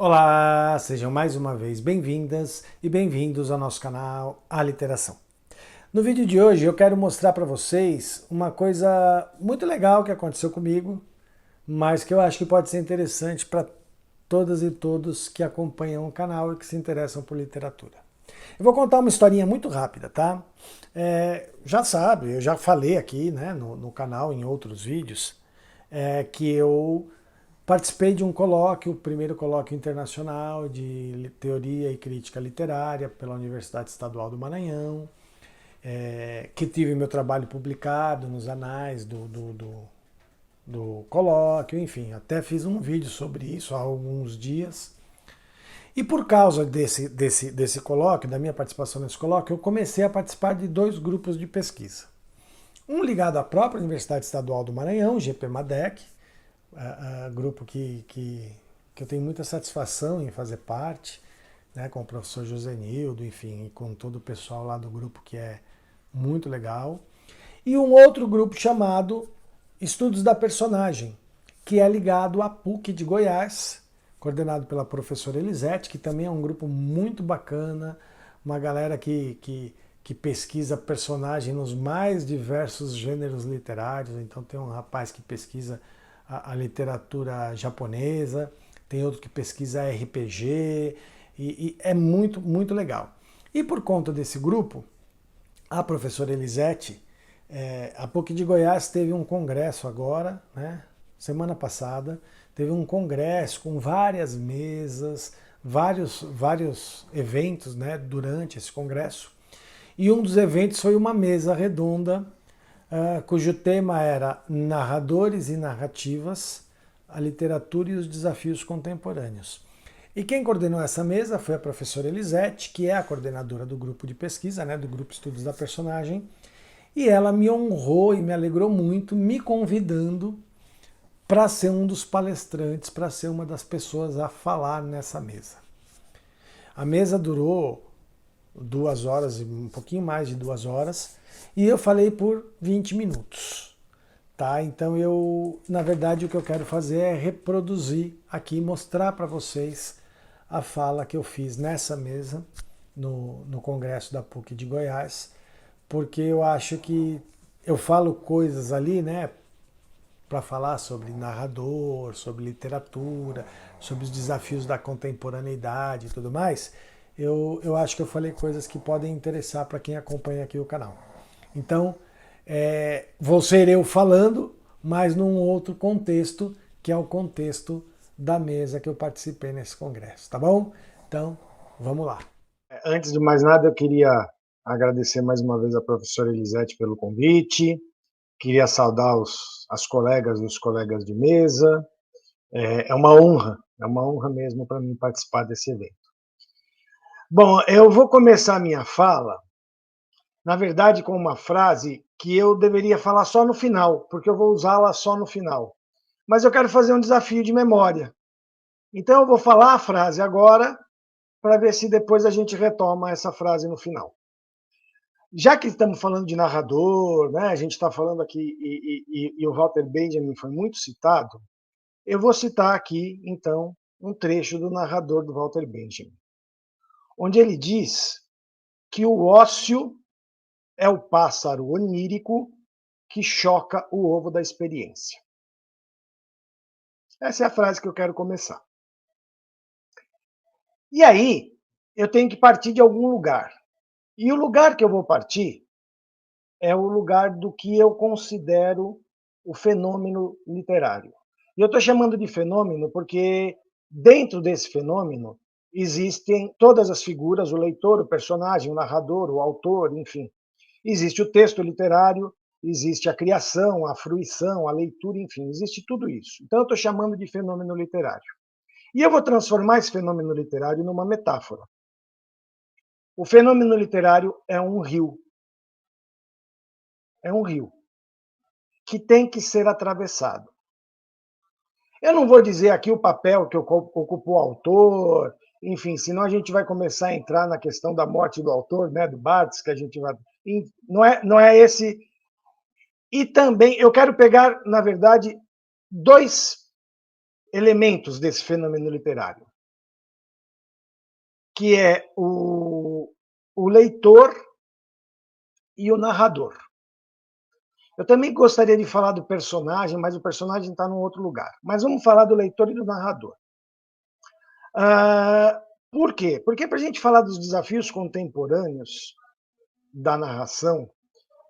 Olá, sejam mais uma vez bem-vindas e bem-vindos ao nosso canal A Literação. No vídeo de hoje eu quero mostrar para vocês uma coisa muito legal que aconteceu comigo, mas que eu acho que pode ser interessante para todas e todos que acompanham o canal e que se interessam por literatura. Eu vou contar uma historinha muito rápida, tá? Já sabe, eu já falei aqui, né, no canal, em outros vídeos, que eu participei de um colóquio, o primeiro colóquio internacional de teoria e crítica literária pela Universidade Estadual do Maranhão, que tive meu trabalho publicado nos anais do colóquio, enfim, até fiz um vídeo sobre isso há alguns dias. E por causa desse colóquio, da minha participação nesse colóquio, eu comecei a participar de dois grupos de pesquisa. Um ligado à própria Universidade Estadual do Maranhão, GPMADEC, grupo que eu tenho muita satisfação em fazer parte, né, com o professor Josenildo, enfim, e com todo o pessoal lá do grupo que é muito legal. E um outro grupo chamado Estudos da Personagem, que é ligado à PUC de Goiás, coordenado pela professora Elisete, que também é um grupo muito bacana, uma galera que pesquisa personagem nos mais diversos gêneros literários. Então tem um rapaz que pesquisa a literatura japonesa, tem outro que pesquisa RPG, e é muito, muito legal. E por conta desse grupo, a professora Elisete, a PUC de Goiás teve um congresso agora, né, semana passada, teve um congresso com várias mesas, vários eventos, né, durante esse congresso. E um dos eventos foi uma mesa redonda, cujo tema era Narradores e Narrativas, a literatura e os desafios contemporâneos. E quem coordenou essa mesa foi a professora Elisete, que é a coordenadora do grupo de pesquisa, né, do grupo Estudos da Personagem, e ela me honrou e me alegrou muito, me convidando para ser um dos palestrantes, para ser uma das pessoas a falar nessa mesa. A mesa durou 2 horas, um pouquinho mais de 2 horas, e eu falei por 20 minutos. Tá? Então na verdade, o que eu quero fazer é reproduzir aqui, mostrar para vocês a fala que eu fiz nessa mesa, no Congresso da PUC de Goiás, porque eu acho que eu falo coisas ali, né, para falar sobre narrador, sobre literatura, sobre os desafios da contemporaneidade e tudo mais. Eu acho que eu falei coisas que podem interessar para quem acompanha aqui o canal. Então, vou ser eu falando, mas num outro contexto, que é o contexto da mesa que eu participei nesse congresso, tá bom? Então, vamos lá. Antes de mais nada, eu queria agradecer mais uma vez a professora Elisete pelo convite, queria saudar as colegas e os colegas de mesa. É uma honra mesmo para mim participar desse evento. Bom, eu vou começar a minha fala, na verdade, com uma frase que eu deveria falar só no final, porque eu vou usá-la só no final. Mas eu quero fazer um desafio de memória. Então eu vou falar a frase agora, para ver se depois a gente retoma essa frase no final. Já que estamos falando de narrador, né, a gente está falando aqui, e o Walter Benjamin foi muito citado, eu vou citar aqui, então, um trecho do narrador do Walter Benjamin, onde ele diz que o ócio é o pássaro onírico que choca o ovo da experiência. Essa é a frase que eu quero começar. E aí, eu tenho que partir de algum lugar. E o lugar que eu vou partir é o lugar do que eu considero o fenômeno literário. E eu estou chamando de fenômeno porque dentro desse fenômeno existem todas as figuras, o leitor, o personagem, o narrador, o autor, enfim. Existe o texto literário, existe a criação, a fruição, a leitura, enfim, existe tudo isso. Então eu estou chamando de fenômeno literário. E eu vou transformar esse fenômeno literário numa metáfora. O fenômeno literário é um rio. É um rio que tem que ser atravessado. Eu não vou dizer aqui o papel que ocupou o autor, enfim, senão a gente vai começar a entrar na questão da morte do autor, né, do Barthes, que a gente vai. Não é esse. E também eu quero pegar, na verdade, dois elementos desse fenômeno literário. que é o leitor e o narrador. Eu também gostaria de falar do personagem, mas o personagem está num outro lugar. Mas vamos falar do leitor e do narrador. Por quê? Porque para a gente falar dos desafios contemporâneos da narração,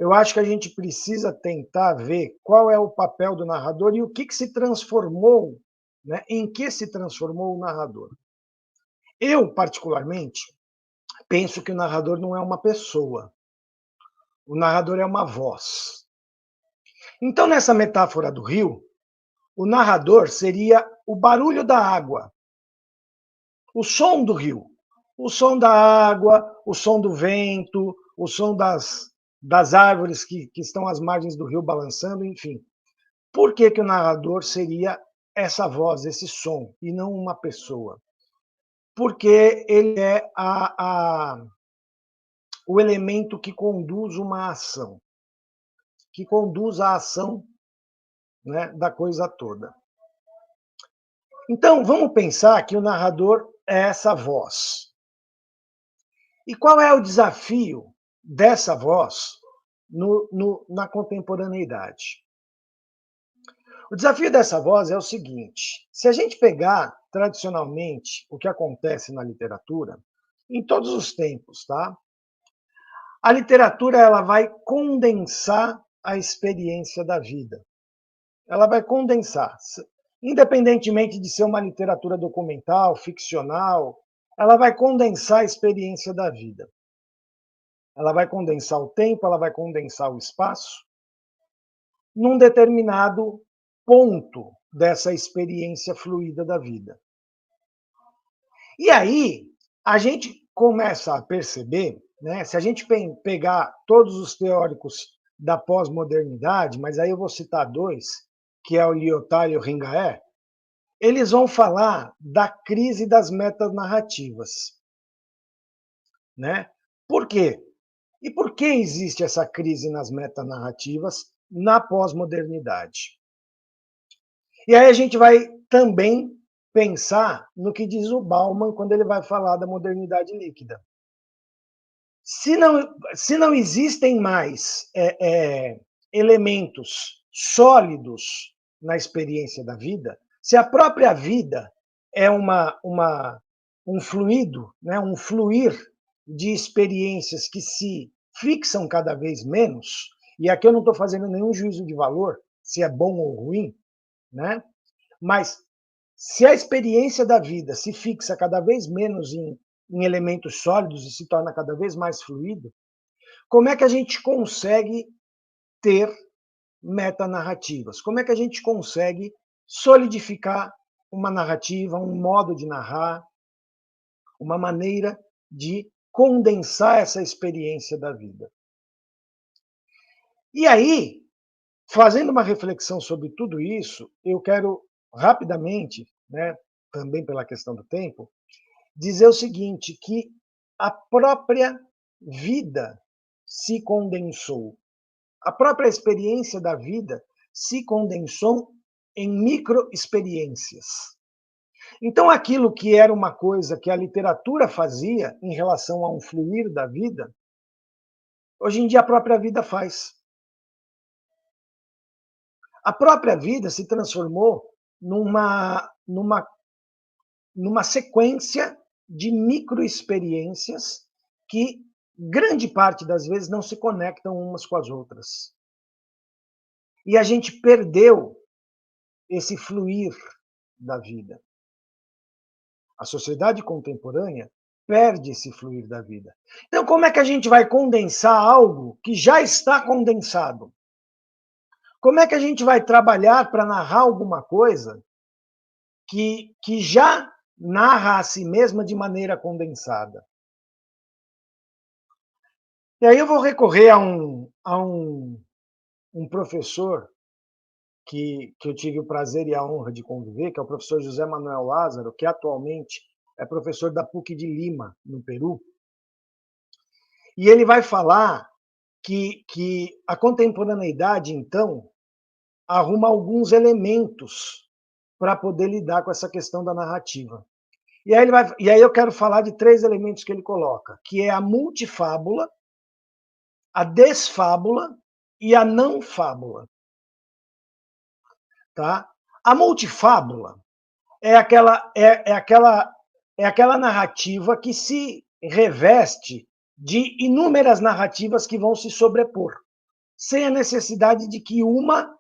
eu acho que a gente precisa tentar ver qual é o papel do narrador e o que se transformou, né, em que se transformou o narrador. Eu, particularmente, penso que o narrador não é uma pessoa. O narrador é uma voz. Então, nessa metáfora do rio, o narrador seria o barulho da água, o som do rio, o som da água, o som do vento, o som das árvores que estão às margens do rio balançando, enfim. Por que o narrador seria essa voz, esse som, e não uma pessoa? Porque ele é o elemento que conduz uma ação, que conduz a ação, né, da coisa toda. Então, vamos pensar que o narrador é essa voz. E qual é o desafio dessa voz na contemporaneidade? O desafio dessa voz é o seguinte: se a gente pegar tradicionalmente o que acontece na literatura, em todos os tempos, tá? A literatura ela vai condensar a experiência da vida. Ela vai condensar, independentemente de ser uma literatura documental, ficcional, ela vai condensar a experiência da vida. Ela vai condensar o tempo, ela vai condensar o espaço, num determinado ponto dessa experiência fluida da vida. E aí, a gente começa a perceber, né, se a gente pegar todos os teóricos da pós-modernidade, mas aí eu vou citar dois, que é o Lyotard e o Ringaé, eles vão falar da crise das metanarrativas. Né? Por quê? E por que existe essa crise nas metanarrativas na pós-modernidade? E aí a gente vai também pensar no que diz o Bauman quando ele vai falar da modernidade líquida. Se não existem mais elementos sólidos na experiência da vida, se a própria vida é um fluido, né, um fluir de experiências que se fixam cada vez menos, e aqui eu não estou fazendo nenhum juízo de valor, se é bom ou ruim, né? Mas se a experiência da vida se fixa cada vez menos em elementos sólidos e se torna cada vez mais fluido, como é que a gente consegue ter metanarrativas? Como é que a gente consegue solidificar uma narrativa, um modo de narrar, uma maneira de condensar essa experiência da vida? E aí, fazendo uma reflexão sobre tudo isso, eu quero rapidamente, né, também pela questão do tempo, dizer o seguinte, que a própria vida se condensou. A própria experiência da vida se condensou em microexperiências. Então, aquilo que era uma coisa que a literatura fazia em relação a um fluir da vida, hoje em dia a própria vida faz. A própria vida se transformou numa sequência de microexperiências que, grande parte das vezes, não se conectam umas com as outras. E a gente perdeu esse fluir da vida. A sociedade contemporânea perde esse fluir da vida. Então, como é que a gente vai condensar algo que já está condensado? Como é que a gente vai trabalhar para narrar alguma coisa que já narra a si mesma de maneira condensada? E aí eu vou recorrer a um professor que eu tive o prazer e a honra de conviver, que é o professor José Manuel Lázaro, que atualmente é professor da PUC de Lima, no Peru. E ele vai falar que a contemporaneidade, então, arruma alguns elementos para poder lidar com essa questão da narrativa. E aí eu quero falar de 3 elementos que ele coloca, que é a multifábula, a desfábula e a não fábula, tá? A multifábula é aquela narrativa que se reveste de inúmeras narrativas que vão se sobrepor, sem a necessidade de que uma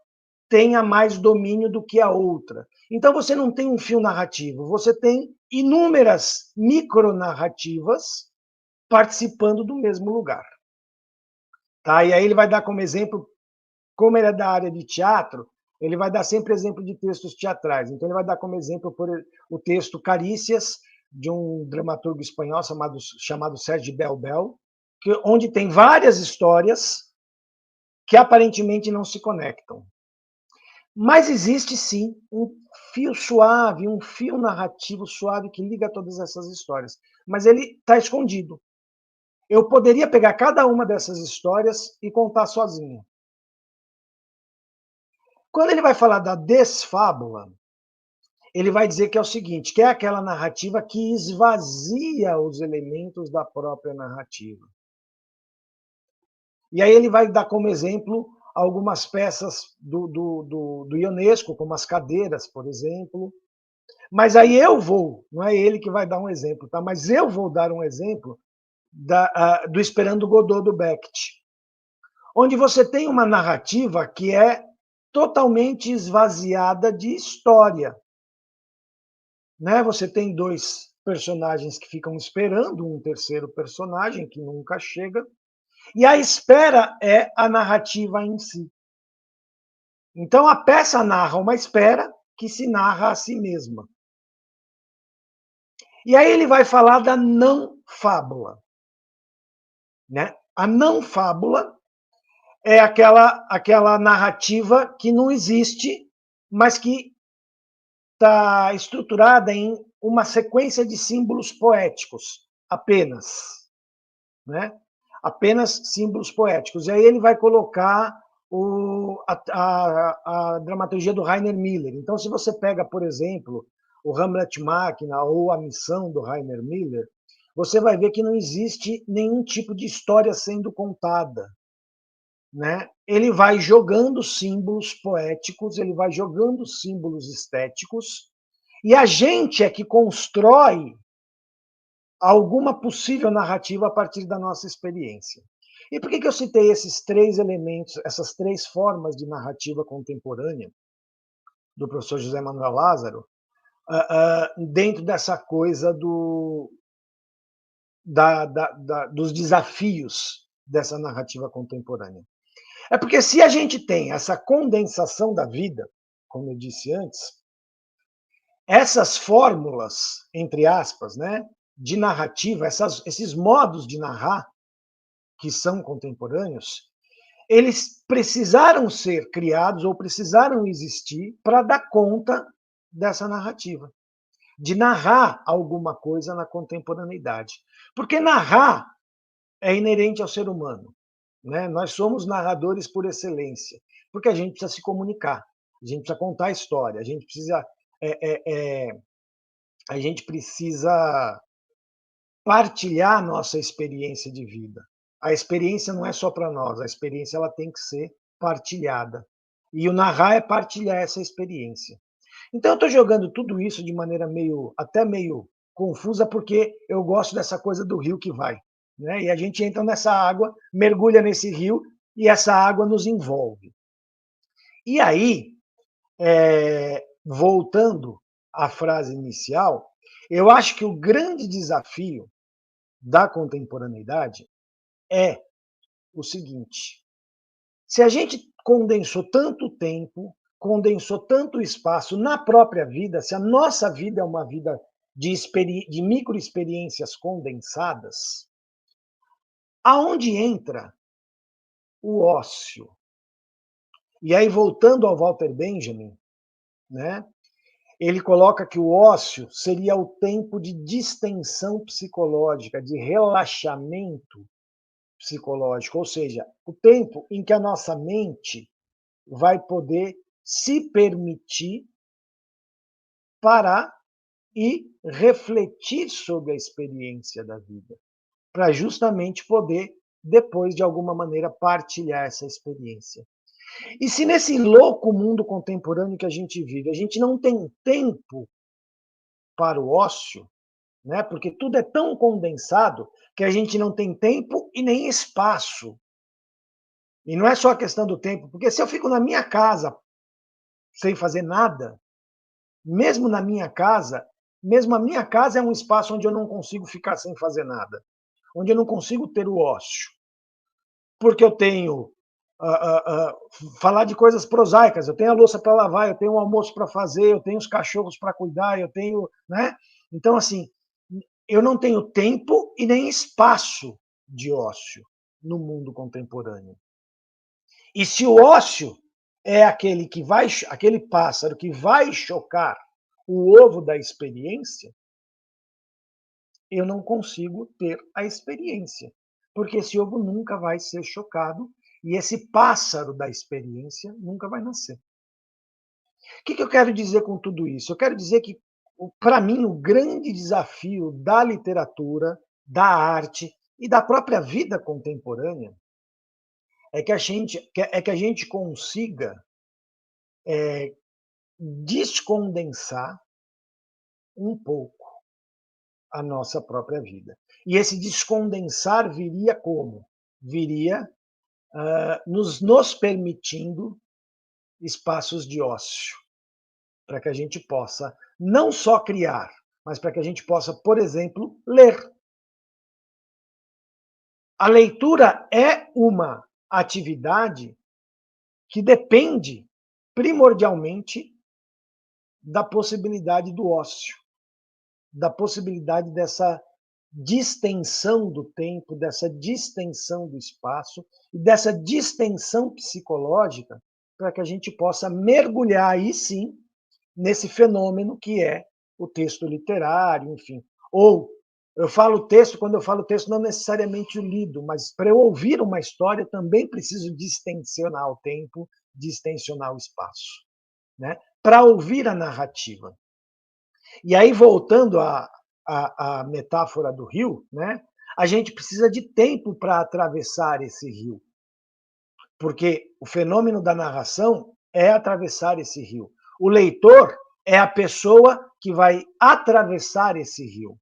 tenha mais domínio do que a outra. Então você não tem um fio narrativo, você tem inúmeras micronarrativas participando do mesmo lugar. Tá? E aí ele vai dar como exemplo, como ele é da área de teatro, ele vai dar sempre exemplo de textos teatrais. Então ele vai dar como exemplo o texto Carícias, de um dramaturgo espanhol chamado Sergi Belbel, onde tem várias histórias que aparentemente não se conectam. Mas existe sim um fio suave, um fio narrativo suave que liga todas essas histórias. Mas ele está escondido. Eu poderia pegar cada uma dessas histórias e contar sozinho. Quando ele vai falar da desfábula, ele vai dizer que é o seguinte, que é aquela narrativa que esvazia os elementos da própria narrativa. E aí ele vai dar como exemplo algumas peças do Ionesco, como as cadeiras, por exemplo. Mas aí eu vou, não é ele que vai dar um exemplo, tá? Mas eu vou dar um exemplo do Esperando Godot, do Beckett, onde você tem uma narrativa que é totalmente esvaziada de história. Né? Você tem 2 personagens que ficam esperando um terceiro personagem que nunca chega, e a espera é a narrativa em si. Então a peça narra uma espera que se narra a si mesma. E aí ele vai falar da não fábula. Né? A não fábula é aquela narrativa que não existe, mas que está estruturada em uma sequência de símbolos poéticos, apenas. Né? Apenas símbolos poéticos. E aí ele vai colocar a dramaturgia do Rainer Miller. Então, se você pega, por exemplo, o Hamlet Máquina ou a Missão do Rainer Miller, você vai ver que não existe nenhum tipo de história sendo contada. Né? Ele vai jogando símbolos poéticos, ele vai jogando símbolos estéticos, e a gente é que constrói alguma possível narrativa a partir da nossa experiência. E por que eu citei esses 3 elementos, essas 3 formas de narrativa contemporânea do professor José Manuel Lázaro, dentro dessa coisa dos desafios dessa narrativa contemporânea? É porque se a gente tem essa condensação da vida, como eu disse antes, essas fórmulas, entre aspas, né, de narrativa, esses modos de narrar que são contemporâneos, eles precisaram ser criados ou precisaram existir para dar conta dessa narrativa, de narrar alguma coisa na contemporaneidade. Porque narrar é inerente ao ser humano. Né? Nós somos narradores por excelência, porque a gente precisa se comunicar, a gente precisa contar a história, a gente precisa partilhar a nossa experiência de vida. A experiência não é só para nós, a experiência ela tem que ser partilhada. E o narrar é partilhar essa experiência. Então eu estou jogando tudo isso de maneira até meio confusa, porque eu gosto dessa coisa do rio que vai. Né? E a gente entra nessa água, mergulha nesse rio, e essa água nos envolve. E aí, voltando à frase inicial, eu acho que o grande desafio da contemporaneidade é o seguinte: se a gente condensou tanto tempo, condensou tanto espaço na própria vida, se a nossa vida é uma vida de microexperiências condensadas, aonde entra o ócio? E aí, voltando ao Walter Benjamin, né, ele coloca que o ócio seria o tempo de distensão psicológica, de relaxamento psicológico, ou seja, o tempo em que a nossa mente vai poder se permitir parar e refletir sobre a experiência da vida, para justamente poder, depois, de alguma maneira, partilhar essa experiência. E se nesse louco mundo contemporâneo que a gente vive, a gente não tem tempo para o ócio, né? Porque tudo é tão condensado que a gente não tem tempo e nem espaço. E não é só a questão do tempo, porque se eu fico na minha casa sem fazer nada, mesmo na minha casa, mesmo a minha casa é um espaço onde eu não consigo ficar sem fazer nada, onde eu não consigo ter o ócio, porque eu tenho falar de coisas prosaicas, eu tenho a louça para lavar, eu tenho o almoço para fazer, eu tenho os cachorros para cuidar, eu tenho, né? Então, assim, eu não tenho tempo e nem espaço de ócio no mundo contemporâneo. E se o ócio é aquele pássaro que vai chocar o ovo da experiência, eu não consigo ter a experiência, porque esse ovo nunca vai ser chocado e esse pássaro da experiência nunca vai nascer. O que eu quero dizer com tudo isso? Eu quero dizer que, para mim, o grande desafio da literatura, da arte e da própria vida contemporânea é que a gente consiga descondensar um pouco a nossa própria vida. E esse descondensar viria como? Viria nos permitindo espaços de ócio, para que a gente possa não só criar, mas para que a gente possa, por exemplo, ler. A leitura é uma atividade que depende primordialmente da possibilidade do ócio, da possibilidade dessa distensão do tempo, dessa distensão do espaço e dessa distensão psicológica para que a gente possa mergulhar aí sim nesse fenômeno que é o texto literário, enfim. Ou eu falo texto, quando eu falo texto, não necessariamente o lido, mas para eu ouvir uma história também preciso distensionar o tempo, distensionar o espaço, né? Para ouvir a narrativa. E aí, voltando à metáfora do rio, né? A gente precisa de tempo para atravessar esse rio, porque o fenômeno da narração é atravessar esse rio. O leitor é a pessoa que vai atravessar esse rio.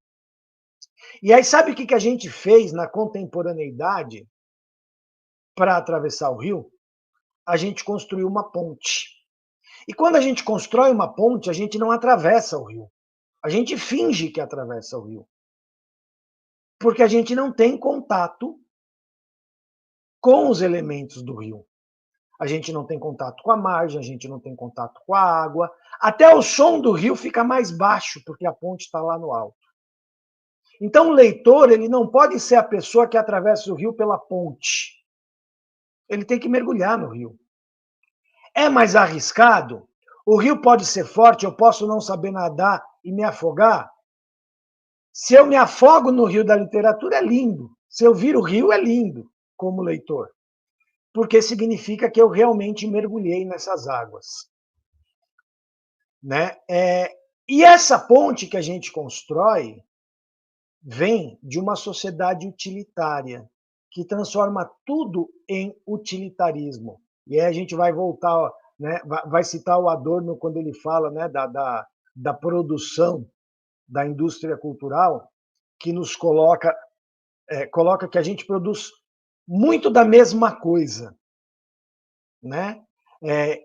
E aí, sabe o que a gente fez na contemporaneidade para atravessar o rio? A gente construiu uma ponte. E quando a gente constrói uma ponte, a gente não atravessa o rio. A gente finge que atravessa o rio. Porque a gente não tem contato com os elementos do rio. A gente não tem contato com a margem, a gente não tem contato com a água. Até o som do rio fica mais baixo, porque a ponte está lá no alto. Então, o leitor ele não pode ser a pessoa que atravessa o rio pela ponte. Ele tem que mergulhar no rio. É mais arriscado? O rio pode ser forte, eu posso não saber nadar e me afogar? Se eu me afogo no rio da literatura, é lindo. Se eu viro o rio, é lindo, como leitor. Porque significa que eu realmente mergulhei nessas águas. Né? E essa ponte que a gente constrói vem de uma sociedade utilitária, que transforma tudo em utilitarismo. E aí a gente vai voltar, né, vai citar o Adorno quando ele fala, né, da produção da indústria cultural, que nos coloca que a gente produz muito da mesma coisa. Né?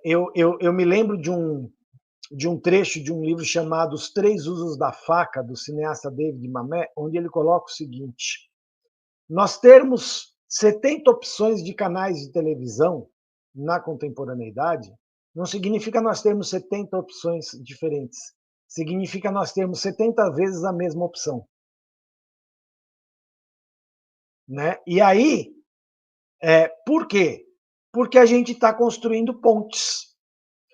Eu me lembro de um trecho de um livro chamado Os Três Usos da Faca, do cineasta David Mamet, onde ele coloca o seguinte: nós termos 70 opções de canais de televisão na contemporaneidade não significa nós termos 70 opções diferentes. Significa nós termos 70 vezes a mesma opção. Né? E aí, por quê? Porque a gente está construindo pontes.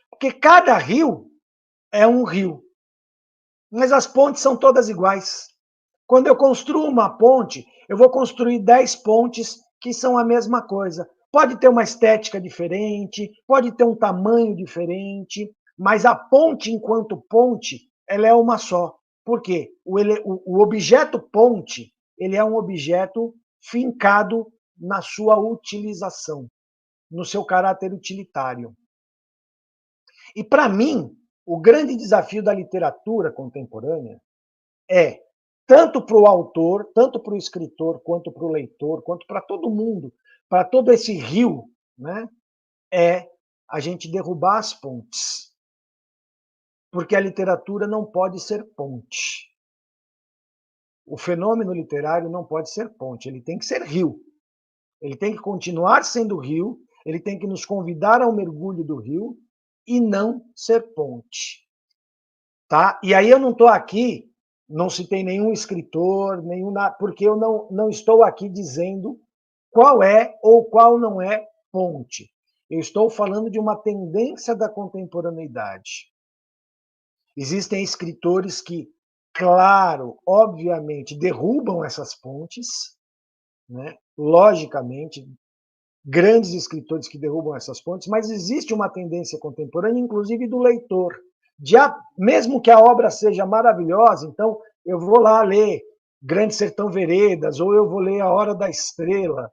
Porque cada rio é um rio, mas as pontes são todas iguais. Quando eu construo uma ponte, eu vou construir 10 pontes que são a mesma coisa. Pode ter uma estética diferente, pode ter um tamanho diferente, mas a ponte, enquanto ponte, ela é uma só. Por quê? O objeto ponte, ele é um objeto fincado na sua utilização, no seu caráter utilitário. E, para mim, o grande desafio da literatura contemporânea é, tanto para o autor, tanto para o escritor, quanto para o leitor, quanto para todo mundo, para todo esse rio, né, é a gente derrubar as pontes. Porque a literatura não pode ser ponte. O fenômeno literário não pode ser ponte, ele tem que ser rio. Ele tem que continuar sendo rio, ele tem que nos convidar ao mergulho do rio e não ser ponte. Tá? E aí eu não estou aqui, não citei nenhum escritor, porque eu não estou aqui dizendo qual é ou qual não é ponte. Eu estou falando de uma tendência da contemporaneidade. Existem escritores que, claro, obviamente, derrubam essas pontes, né? Logicamente, grandes escritores que derrubam essas pontes, mas existe uma tendência contemporânea, inclusive do leitor, mesmo que a obra seja maravilhosa, então eu vou lá ler Grande Sertão Veredas, ou eu vou ler A Hora da Estrela,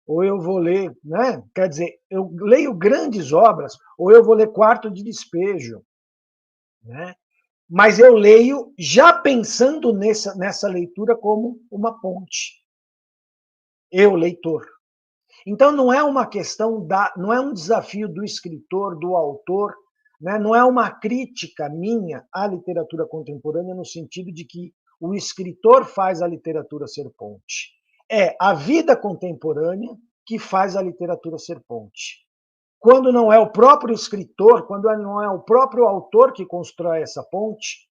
ou eu vou ler, né? Quer dizer, eu leio grandes obras, ou eu vou ler Quarto de Despejo, né? Mas eu leio já pensando nessa leitura como uma ponte. Eu, leitor. Então não é uma questão não é um desafio do escritor, do autor, né? Não é uma crítica minha à literatura contemporânea no sentido de que o escritor faz a literatura ser ponte. É a vida contemporânea que faz a literatura ser ponte. Quando não é o próprio escritor, quando não é o próprio autor que constrói essa ponte,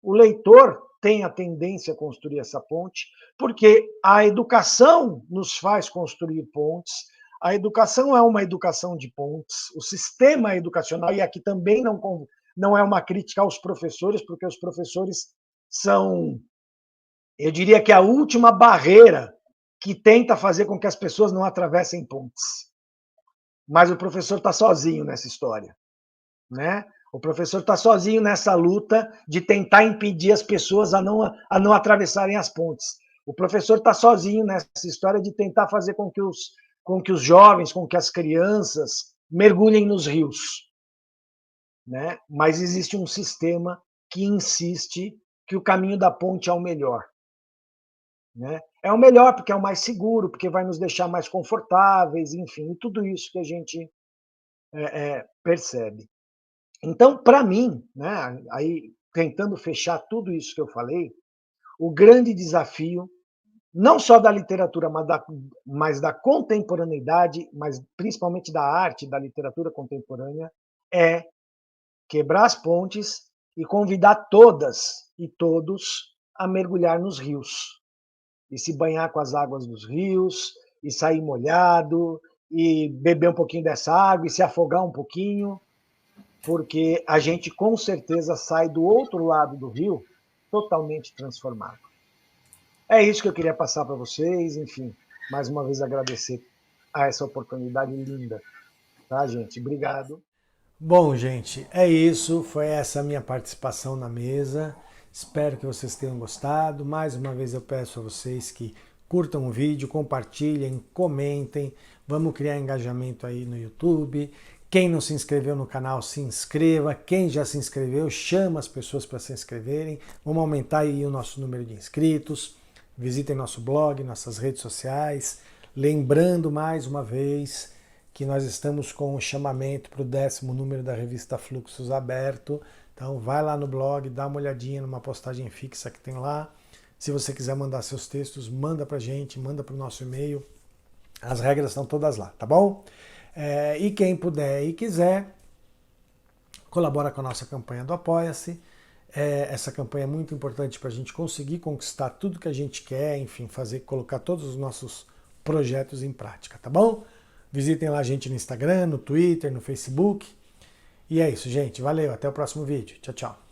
o leitor tem a tendência a construir essa ponte, porque a educação nos faz construir pontes, a educação é uma educação de pontes, o sistema educacional, e aqui também não é uma crítica aos professores, porque os professores são, eu diria que a última barreira que tenta fazer com que as pessoas não atravessem pontes. Mas o professor está sozinho nessa história, né? O professor está sozinho nessa luta de tentar impedir as pessoas a não atravessarem as pontes. O professor está sozinho nessa história de tentar fazer com que os jovens, com que as crianças mergulhem nos rios, né? Mas existe um sistema que insiste que o caminho da ponte é o melhor, né? É o melhor porque é o mais seguro, porque vai nos deixar mais confortáveis, enfim, tudo isso que a gente percebe. Então, para mim, né, aí tentando fechar tudo isso que eu falei, o grande desafio, não só da literatura, mas da contemporaneidade, mas principalmente da arte, da literatura contemporânea, é quebrar as pontes e convidar todas e todos a mergulhar nos rios, e se banhar com as águas dos rios, e sair molhado, e beber um pouquinho dessa água, e se afogar um pouquinho, porque a gente com certeza sai do outro lado do rio totalmente transformado. É isso que eu queria passar para vocês, enfim, mais uma vez agradecer a essa oportunidade linda, tá, gente? Obrigado. Bom, gente, é isso, foi essa a minha participação na mesa. Espero que vocês tenham gostado. Mais uma vez eu peço a vocês que curtam o vídeo, compartilhem, comentem. Vamos criar engajamento aí no YouTube. Quem não se inscreveu no canal, se inscreva. Quem já se inscreveu, chama as pessoas para se inscreverem. Vamos aumentar aí o nosso número de inscritos. Visitem nosso blog, nossas redes sociais. Lembrando mais uma vez que nós estamos com o chamamento para o 10º número da revista Fluxos aberto. Então vai lá no blog, dá uma olhadinha numa postagem fixa que tem lá. Se você quiser mandar seus textos, manda para a gente, manda para o nosso e-mail. As regras estão todas lá, tá bom? E quem puder e quiser, colabora com a nossa campanha do Apoia-se. Essa campanha é muito importante para a gente conseguir conquistar tudo que a gente quer, enfim, colocar todos os nossos projetos em prática, tá bom? Visitem lá a gente no Instagram, no Twitter, no Facebook. E é isso, gente. Valeu, até o próximo vídeo. Tchau, tchau.